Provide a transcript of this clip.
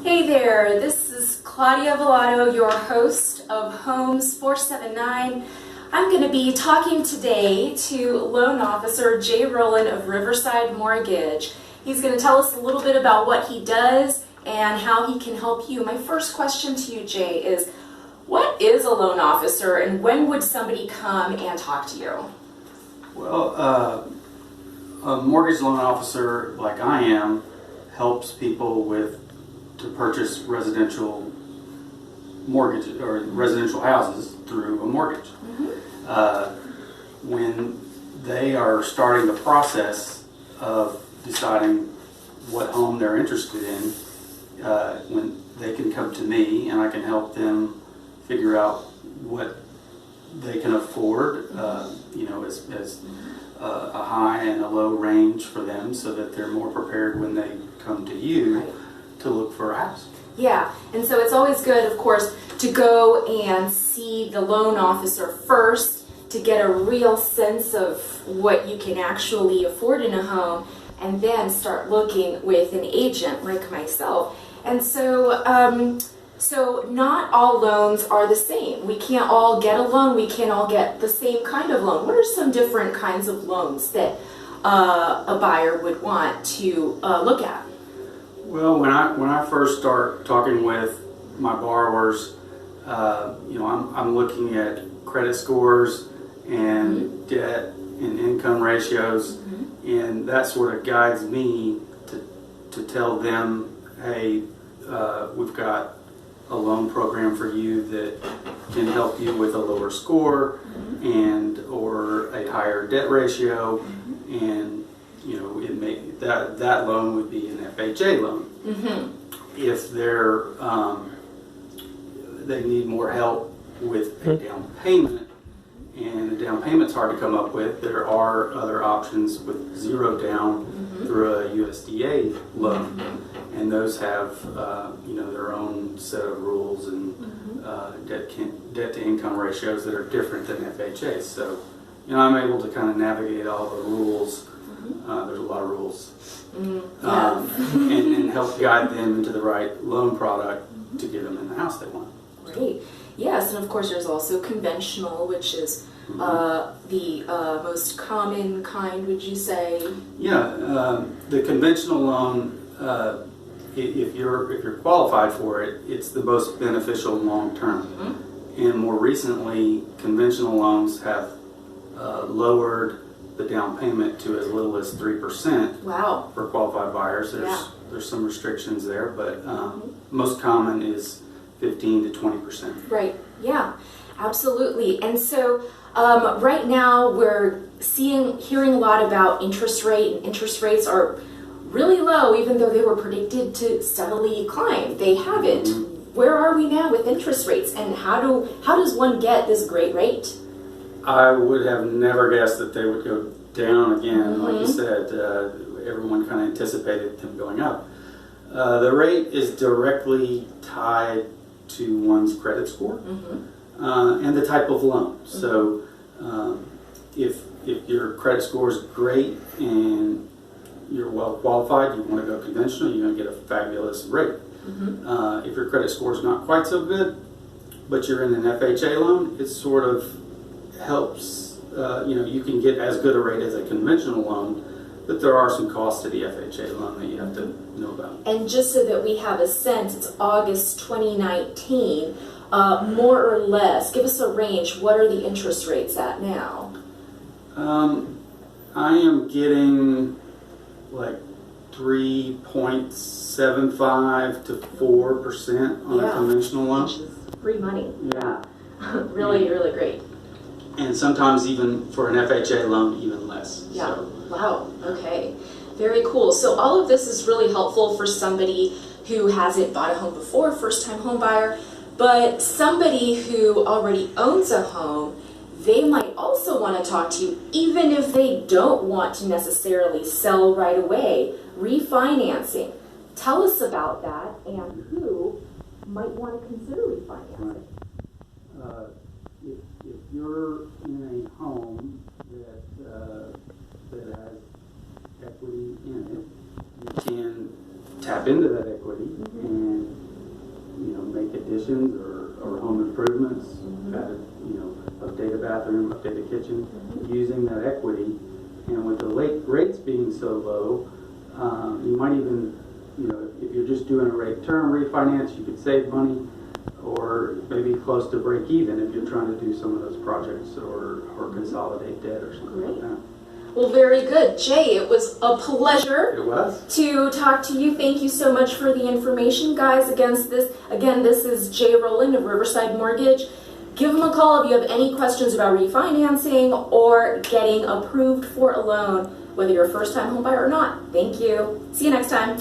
Hey there, this is Claudia Vilato, your host of Homes 479. I'm going to be talking today to loan officer Jay Rowland of Riverside Mortgage. He's going to tell us a little bit about what he does and how he can help you. My first question to you, Jay, is what is a loan officer and when would somebody come and talk to you? Well, a mortgage loan officer like I am helps people to purchase residential mortgage or residential houses through a mortgage. When they are starting the process of deciding what home they're interested in, when they can come to me and I can help them figure out what they can afford, as a high and a low range for them, so that they're more prepared when they come to you to look for a house. Yeah, and so it's always good, of course, to go and see the loan officer first to get a real sense of what you can actually afford in a home, and then start looking with an agent like myself. And so, so not all loans are the same. We can't all get a loan. We can't all get the same kind of loan. What are some different kinds of loans that a buyer would want to look at? Well, when I first start talking with my borrowers, I'm looking at credit scores and debt and income ratios, and that sort of guides me to tell them, hey, we've got a loan program for you that can help you with a lower score and or a higher debt ratio, and it may that loan would be an FHA loan. If they need more help with a down payment, and the down payment's hard to come up with, there are other options with zero down through a USDA loan, and those have their own set of rules and debt to income ratios that are different than FHA. So I'm able to kind of navigate all the rules. There's a lot of rules, and help guide them into the right loan product to get them in the house they want. Great. Yes, and of course there's also conventional, which is the most common kind, would you say? Yeah, the conventional loan, if you're qualified for it, it's the most beneficial long term. And more recently, conventional loans have lowered the down payment to as little as 3%. Wow. For qualified buyers. There's some restrictions there, but most common is 15 to 20%. Right. Yeah. Absolutely. And so right now we're hearing a lot about interest rate, and interest rates are really low, even though they were predicted to steadily climb. They haven't. Where are we now with interest rates, and how does one get this great rate? I would have never guessed that they would go down again. Like you said, everyone kind of anticipated them going up. The rate is directly tied to one's credit score and the type of loan. So if your credit score is great and you're well qualified, you want to go conventional, you're going to get a fabulous rate. If your credit score is not quite so good, but you're in an FHA loan, it sort of helps. You can get as good a rate as a conventional loan, but there are some costs to the FHA loan that you have to know about. And just so that we have a sense, it's August 2019, more or less, give us a range. What are the interest rates at now? I am getting like 3.75 to 4% on a conventional loan. Which is free money. Yeah. Really, really great. And sometimes even for an FHA loan, even less. Yeah. So. Wow. Okay. Very cool. So all of this is really helpful for somebody who hasn't bought a home before, first-time home buyer, but somebody who already owns a home, they might also want to talk to you, even if they don't want to necessarily sell right away. Refinancing. Tell us about that and who might want to consider refinancing. If you're in a home that has equity in it, you can tap into that equity and make additions or home improvements, added, update a bathroom, update a kitchen, using that equity. And with the rates being so low, you might even, if you're just doing a rate term refinance, you could save money, or maybe close to break even if you're trying to do some of those projects or consolidate debt or something like that. Well, very good. Jay, it was a pleasure to talk to you. Thank you so much for the information, guys. Again, this is Jay Rowland of Riverside Mortgage. Give them a call if you have any questions about refinancing or getting approved for a loan, whether you're a first-time home buyer or not. Thank you. See you next time.